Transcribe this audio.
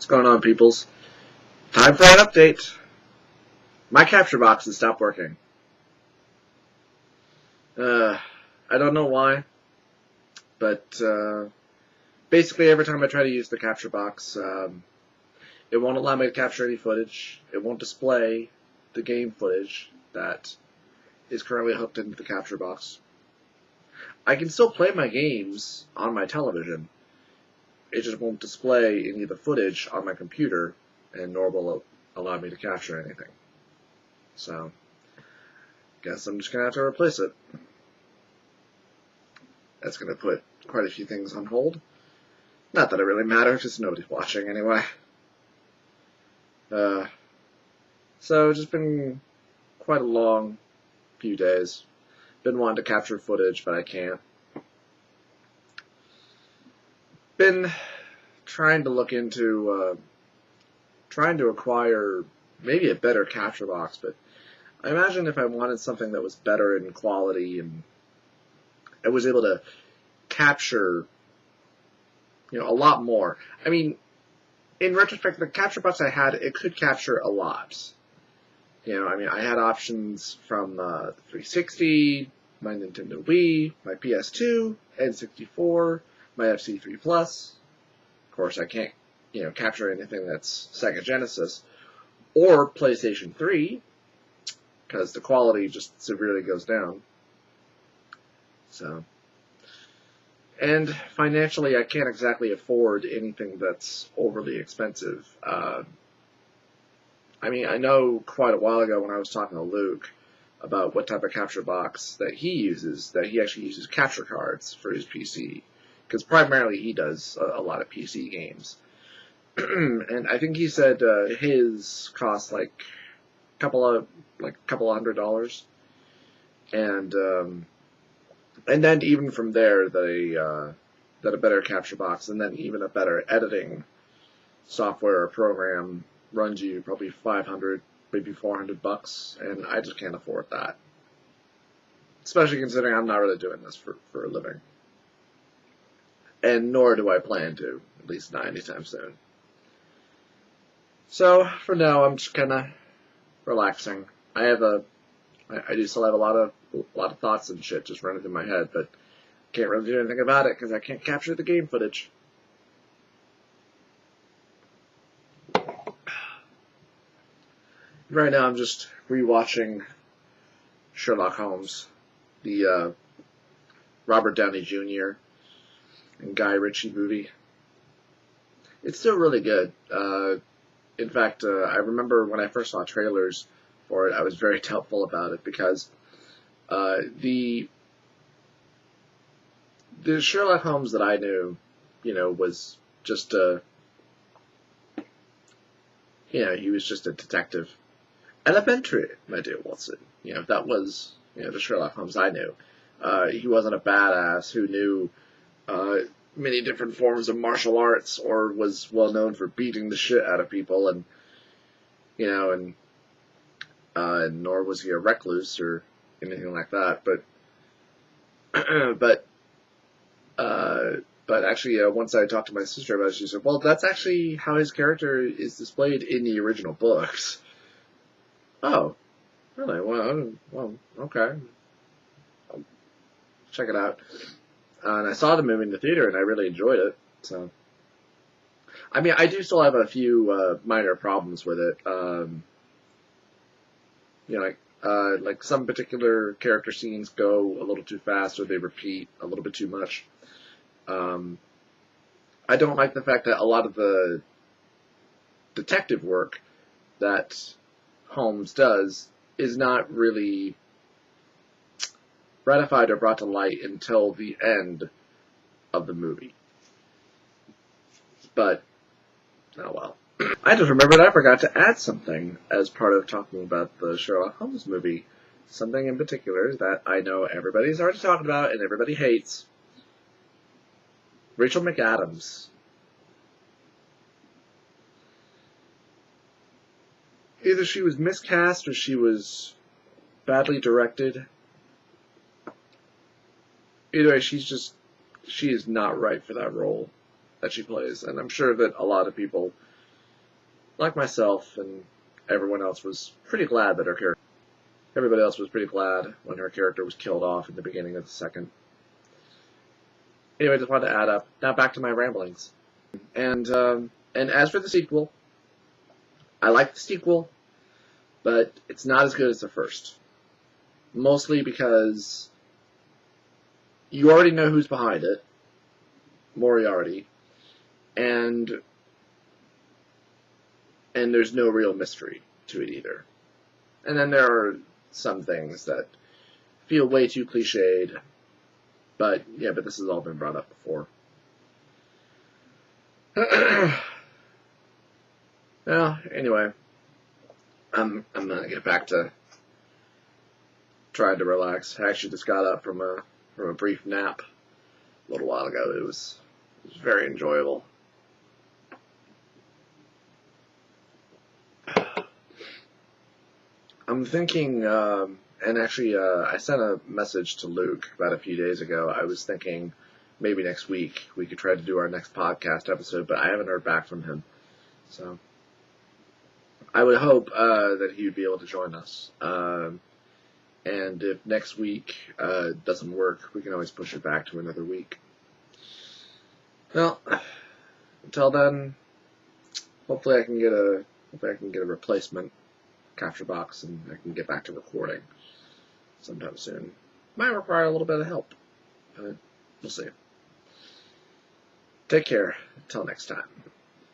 What's going on, peoples? Time for an update. My capture box has stopped working. I don't know why, but basically every time I try to use the capture box, it won't allow me to capture any footage. It won't display the game footage that is currently hooked into the capture box. I can still play my games on my television. It just won't display any of the footage on my computer, and nor will it allow me to capture anything. So, guess I'm just going to have to replace it. That's going to put quite a few things on hold. Not that it really matters, because nobody's watching anyway. So, it's just been quite a long few days. Been wanting to capture footage, but I can't. Been trying to look into trying to acquire maybe a better capture box, but I imagine if I wanted something that was better in quality and I was able to capture, a lot more. I mean, in retrospect, the capture box I had, it could capture a lot. I had options from the 360, my Nintendo Wii, my PS2, N64, my FC3 Plus. Of course, I can't, capture anything that's Sega Genesis or PlayStation 3 because the quality just severely goes down. So, and financially, I can't exactly afford anything that's overly expensive. I know quite a while ago when I was talking to Luke about what type of capture box that he uses, that he actually uses capture cards for his PC. Because primarily he does a lot of PC games. And I think he said his cost like a couple of $100. And then even from there, that a better capture box and then even a better editing software or program runs you probably $500, maybe $400, and I just can't afford that. Especially considering I'm not really doing this for a living. And nor do I plan to, at least not anytime soon. So, for now, I'm just kind of relaxing. I do still have a lot of thoughts and shit just running through my head, but can't really do anything about it because I can't capture the game footage. Right now, I'm just rewatching Sherlock Holmes, the Robert Downey Jr. and Guy Ritchie movie. It's still really good. In fact, I remember when I first saw trailers for it, I was very doubtful about it because the Sherlock Holmes that I knew, was just he was just a detective. Elementary, my dear Watson. That was, the Sherlock Holmes I knew. He wasn't a badass who knew many different forms of martial arts or was well known for beating the shit out of people and nor was he a recluse or anything like that, but actually once I talked to my sister about it, she said, well, that's actually how his character is displayed in the original books. Oh, really? Well, okay. I'll check it out. And I saw the movie in the theater, and I really enjoyed it. So, I do still have a few minor problems with it. Like some particular character scenes go a little too fast, or they repeat a little bit too much. I don't like the fact that a lot of the detective work that Holmes does is not really ratified or brought to light until the end of the movie. But, oh well. I just remembered I forgot to add something as part of talking about the Sherlock Holmes movie. Something in particular that I know everybody's already talking about and everybody hates. Rachel McAdams. Either she was miscast or she was badly directed. Either way, she is not right for that role that she plays, and I'm sure that a lot of people like myself and everyone else, was pretty glad that everybody else was pretty glad when her character was killed off in the beginning of the second. Anyway, just wanted to add up. Now back to my ramblings. And as for the sequel, I like the sequel, but it's not as good as the first. Mostly because you already know who's behind it, Moriarty, and there's no real mystery to it either. And then there are some things that feel way too cliched, but this has all been brought up before. Well, anyway, I'm gonna get back to trying to relax. I actually just got up from a brief nap a little while ago. It was very enjoyable. I'm thinking, and actually, I sent a message to Luke about a few days ago. I was thinking maybe next week we could try to do our next podcast episode, but I haven't heard back from him. So I would hope that he would be able to join us. And if next week doesn't work, we can always push it back to another week. Well, until then, hopefully I can get a replacement capture box and I can get back to recording sometime soon. Might require a little bit of help, but we'll see. Take care. Until next time.